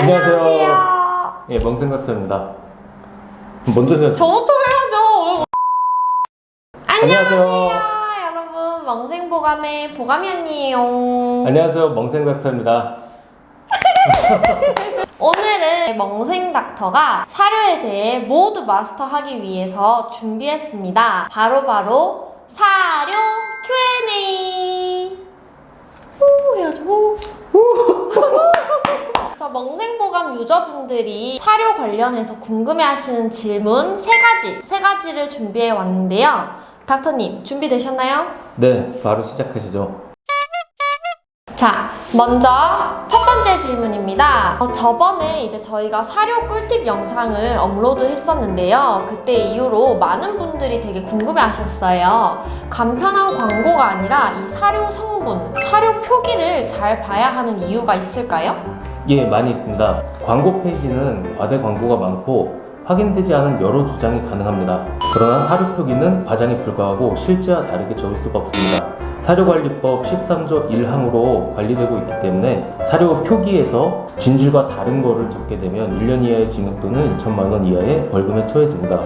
안녕하세요. 예, 멍생각터입니다. 먼저 해야죠. 저부터 해야죠. 안녕하세요. 여러분, 멍생보감의 보감이 언니예요. 안녕하세요, 멍생각터입니다. 오늘은 멍생닥터가 사료에 대해 모두 마스터하기 위해서 준비했습니다. 바로 사료 Q&A. 후 해야죠. 후. 자, 멍생보감 유저분들이 사료 관련해서 궁금해하시는 질문 세 가지를 준비해 왔는데요. 닥터님 준비되셨나요? 네, 바로 시작하시죠. 자, 먼저 첫 번째 질문입니다. 저번에 이제 저희가 사료 꿀팁 영상을 업로드 했었는데요. 그때 이후로 많은 분들이 되게 궁금해 하셨어요. 간편한 광고가 아니라 이 사료 성분, 사료 표기를 잘 봐야 하는 이유가 있을까요? 예, 많이 있습니다. 광고 페이지는 과대 광고가 많고 확인되지 않은 여러 주장이 가능합니다. 그러나 사료 표기는 과장에 불과하고 실제와 다르게 적을 수가 없습니다. 사료관리법 13조 1항으로 관리되고 있기 때문에 사료 표기에서 진실과 다른 거를 적게 되면 1년 이하의 징역 또는 1천만 원 이하의 벌금에 처해집니다.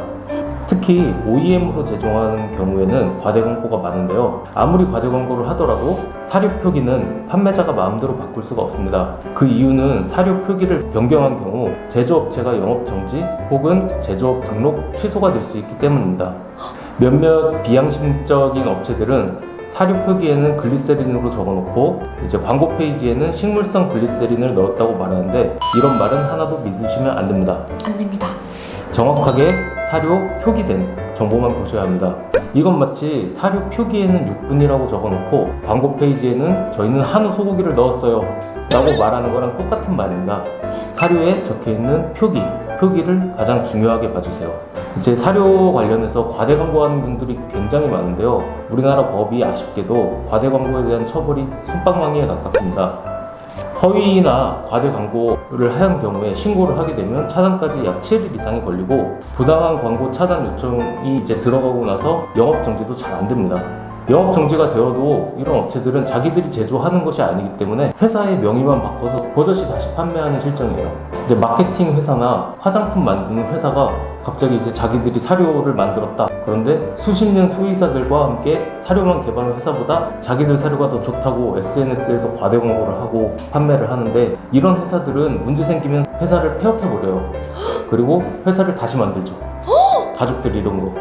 특히 OEM으로 제조하는 경우에는 과대 광고가 많은데요. 아무리 과대 광고를 하더라도 사료 표기는 판매자가 마음대로 바꿀 수가 없습니다. 그 이유는 사료 표기를 변경한 경우 제조업체가 영업 정지 혹은 제조업 등록 취소가 될 수 있기 때문입니다. 몇몇 비양심적인 업체들은 사료 표기에는 글리세린으로 적어놓고 이제 광고 페이지에는 식물성 글리세린을 넣었다고 말하는데 이런 말은 하나도 믿으시면 안 됩니다. 안 됩니다. 정확하게 사료 표기된 정보만 보셔야 합니다. 이건 마치 사료 표기에는 6분이라고 적어놓고 광고 페이지에는 저희는 한우 소고기를 넣었어요 라고 말하는 거랑 똑같은 말입니다. 사료에 적혀있는 표기를 가장 중요하게 봐주세요. 이제 사료 관련해서 과대 광고하는 분들이 굉장히 많은데요. 우리나라 법이 아쉽게도 과대 광고에 대한 처벌이 솜방망이에 가깝습니다. 허위나 과대 광고를 한 경우에 신고를 하게 되면 차단까지 약 7일 이상이 걸리고 부당한 광고 차단 요청이 이제 들어가고 나서 영업 정지도 잘 안 됩니다. 영업 정지가 되어도 이런 업체들은 자기들이 제조하는 것이 아니기 때문에 회사의 명의만 바꿔서 버젓이 다시 판매하는 실정이에요. 이제 마케팅 회사나 화장품 만드는 회사가 갑자기 이제 자기들이 사료를 만들었다. 그런데 수십 년 수의사들과 함께 사료만 개발한 회사보다 자기들 사료가 더 좋다고 SNS에서 과대 광고를 하고 판매를 하는데 이런 회사들은 문제 생기면 회사를 폐업해버려요. 그리고 회사를 다시 만들죠. 가족들 이름으로.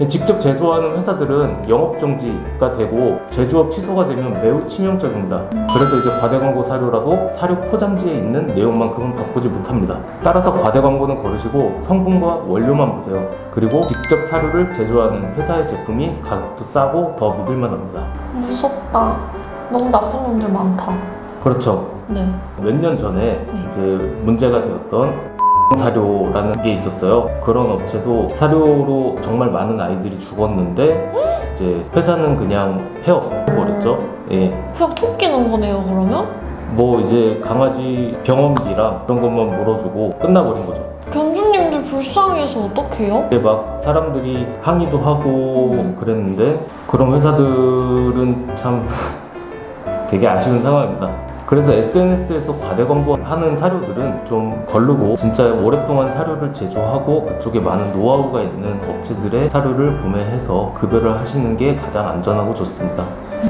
직접 제조하는 회사들은 영업정지가 되고 제조업 취소가 되면 매우 치명적입니다. 그래서 이제 과대광고 사료라도 사료 포장지에 있는 내용만큼은 바꾸지 못합니다. 따라서 과대광고는 거르시고 성분과 원료만 보세요. 그리고 직접 사료를 제조하는 회사의 제품이 가격도 싸고 더 믿을만합니다. 무섭다. 너무 나쁜 놈들 많다. 그렇죠. 네. 몇 년 전에 이제 문제가 되었던 사료라는 게 있었어요. 그런 업체도 사료로 정말 많은 아이들이 죽었는데 이제 회사는 그냥 폐업해버렸죠. 예. 그냥 톡 끼는 거네요, 그러면? 뭐 이제 강아지 병원비랑 그런 것만 물어주고 끝나버린 거죠. 견주님들 불쌍해서 어떡해요? 근데 막 사람들이 항의도 하고 그랬는데 그런 회사들은 참 되게 아쉬운 상황입니다. 그래서 SNS에서 과대 광고하는 사료들은 좀 거르고 진짜 오랫동안 사료를 제조하고 그쪽에 많은 노하우가 있는 업체들의 사료를 구매해서 급여를 하시는 게 가장 안전하고 좋습니다.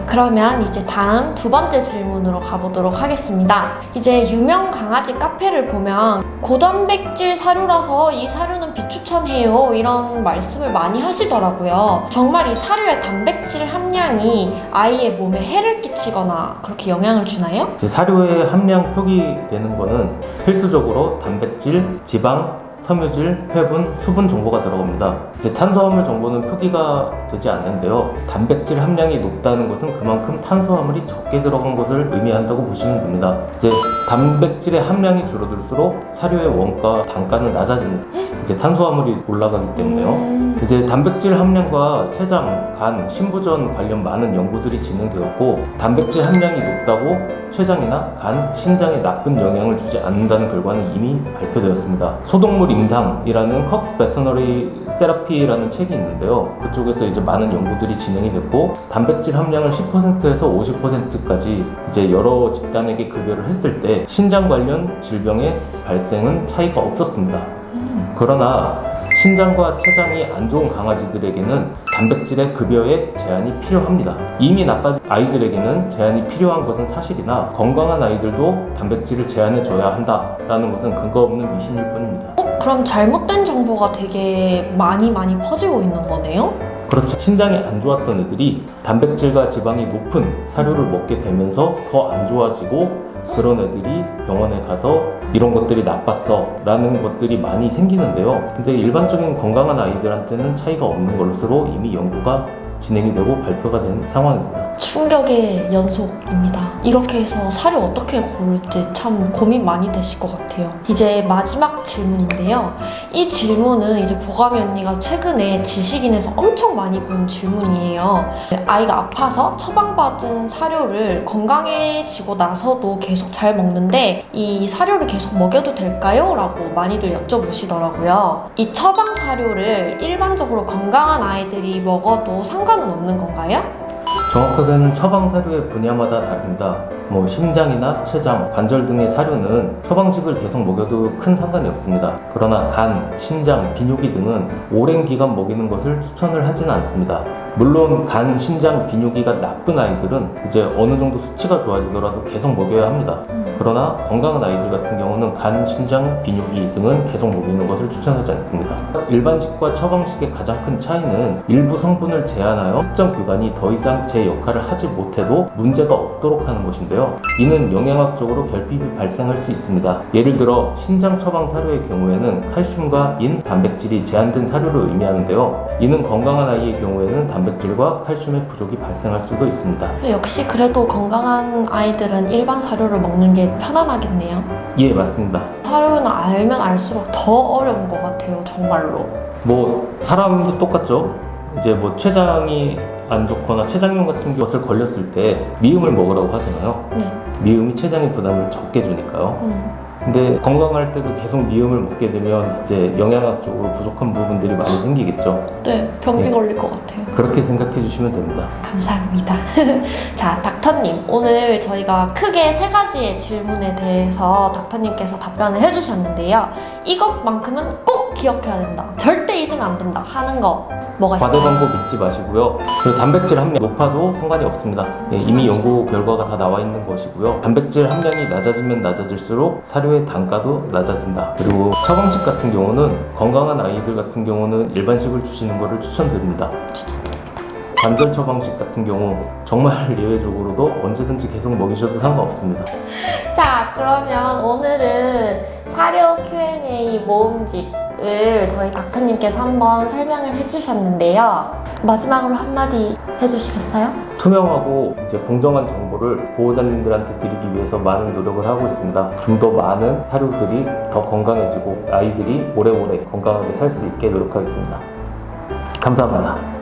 그러면 이제 다음 두 번째 질문으로 가보도록 하겠습니다. 이제 유명 강아지 카페를 보면 고단백질 사료라서 이 사료는 비추천해요 이런 말씀을 많이 하시더라고요. 정말 이 사료의 단백질 함량이 아이의 몸에 해를 끼치거나 그렇게 영향을 주나요? 사료의 함량 표기되는 거는 필수적으로 단백질, 지방, 섬유질, 회분, 수분 정보가 들어갑니다. 이제 탄수화물 정보는 표기가 되지 않는데요. 단백질 함량이 높다는 것은 그만큼 탄수화물이 적게 들어간 것을 의미한다고 보시면 됩니다. 이제 단백질의 함량이 줄어들수록 사료의 원가, 단가는 낮아집니다. 이제 탄수화물이 올라가기 때문에요. 이제 단백질 함량과 췌장, 간, 신부전 관련 많은 연구들이 진행되었고 단백질 함량이 높다고 췌장이나 간, 신장에 나쁜 영향을 주지 않는다는 결과는 이미 발표되었습니다. 소독물이 임상이라는 컥스 베터너리 세라피라는 책이 있는데요. 그쪽에서 이제 많은 연구들이 진행이 됐고 단백질 함량을 10%에서 50%까지 이제 여러 집단에게 급여를 했을 때 신장 관련 질병의 발생은 차이가 없었습니다. 그러나 신장과 췌장이 안 좋은 강아지들에게는 단백질의 급여에 제한이 필요합니다. 이미 나빠진 아이들에게는 제한이 필요한 것은 사실이나 건강한 아이들도 단백질을 제한해줘야 한다라는 것은 근거 없는 미신일 뿐입니다. 그럼 잘못된 정보가 되게 많이 퍼지고 있는 거네요? 그렇죠. 신장이 안 좋았던 애들이 단백질과 지방이 높은 사료를 먹게 되면서 더 안 좋아지고 그런 애들이 병원에 가서 이런 것들이 나빴어 라는 것들이 많이 생기는데요. 근데 일반적인 건강한 아이들한테는 차이가 없는 것으로 이미 연구가 진행이 되고 발표가 된 상황입니다. 충격의 연속입니다. 이렇게 해서 사료 어떻게 고를지 참 고민 많이 되실 것 같아요. 이제 마지막 질문인데요. 이 질문은 이제 보감이 언니가 최근에 지식인에서 엄청 많이 본 질문이에요. 아이가 아파서 처방받은 사료를 건강해지고 나서도 계속 잘 먹는데 이 사료를 계속 먹여도 될까요? 라고 많이들 여쭤보시더라고요. 이 처방 사료를 일반적으로 건강한 아이들이 먹어도 상관은 없는 건가요? 정확하게는 처방 사료의 분야마다 다릅니다. 심장이나 췌장, 관절 등의 사료는 처방식을 계속 먹여도 큰 상관이 없습니다. 그러나 간, 신장, 비뇨기 등은 오랜 기간 먹이는 것을 추천을 하지는 않습니다. 물론 간, 신장, 비뇨기가 나쁜 아이들은 이제 어느 정도 수치가 좋아지더라도 계속 먹여야 합니다. 그러나 건강한 아이들 같은 경우는 간, 신장, 비뇨기 등은 계속 먹이는 것을 추천하지 않습니다. 일반식과 처방식의 가장 큰 차이는 일부 성분을 제한하여 특정 기관이 더 이상 제 역할을 하지 못해도 문제가 없도록 하는 것인데요. 이는 영양학적으로 결핍이 발생할 수 있습니다. 예를 들어 신장 처방 사료의 경우에는 칼슘과 인, 단백질이 제한된 사료를 의미하는데요. 이는 건강한 아이의 경우에는 단백질과 칼슘의 부족이 발생할 수도 있습니다. 역시 그래도 건강한 아이들은 일반 사료를 먹는 게 편안하겠네요. 예, 맞습니다. 사료는 알면 알수록 더 어려운 것 같아요, 정말로. 사람도 똑같죠. 이제 췌장이 안 좋거나 췌장염 같은 것을 걸렸을 때 미음을 먹으라고 하잖아요. 네. 미음이 췌장의 부담을 적게 주니까요. 근데 건강할 때도 계속 미음을 먹게 되면 이제 영양학적으로 부족한 부분들이 많이 생기겠죠. 네, 변비 네. 걸릴 것 같아요. 그렇게 생각해 주시면 됩니다. 감사합니다. 자, 닥터님. 오늘 저희가 크게 3가지의 질문에 대해서 닥터님께서 답변을 해주셨는데요. 이것만큼은 꼭 기억해야 된다. 절대 잊으면 안 된다. 하는 거 뭐가 있어요? 과대 광고 믿지 마시고요. 그리고 단백질 함량 높아도 상관이 없습니다. 예, 이미 연구 결과가 다 나와 있는 것이고요. 단백질 함량이 낮아지면 낮아질수록 사료의 단가도 낮아진다. 그리고 처방식 같은 경우는 건강한 아이들 같은 경우는 일반식을 주시는 것을 추천드립니다. 관절 처방식 같은 경우 정말 예외적으로도 언제든지 계속 먹이셔도 상관없습니다. 자, 그러면 오늘은 사료 Q&A 모음집을 저희 닥터님께서 한번 설명을 해주셨는데요. 마지막으로 한마디 해주시겠어요? 투명하고 이제 공정한 정보를 보호자님들한테 드리기 위해서 많은 노력을 하고 있습니다. 좀 더 많은 사료들이 더 건강해지고 아이들이 오래오래 건강하게 살 수 있게 노력하겠습니다. 감사합니다.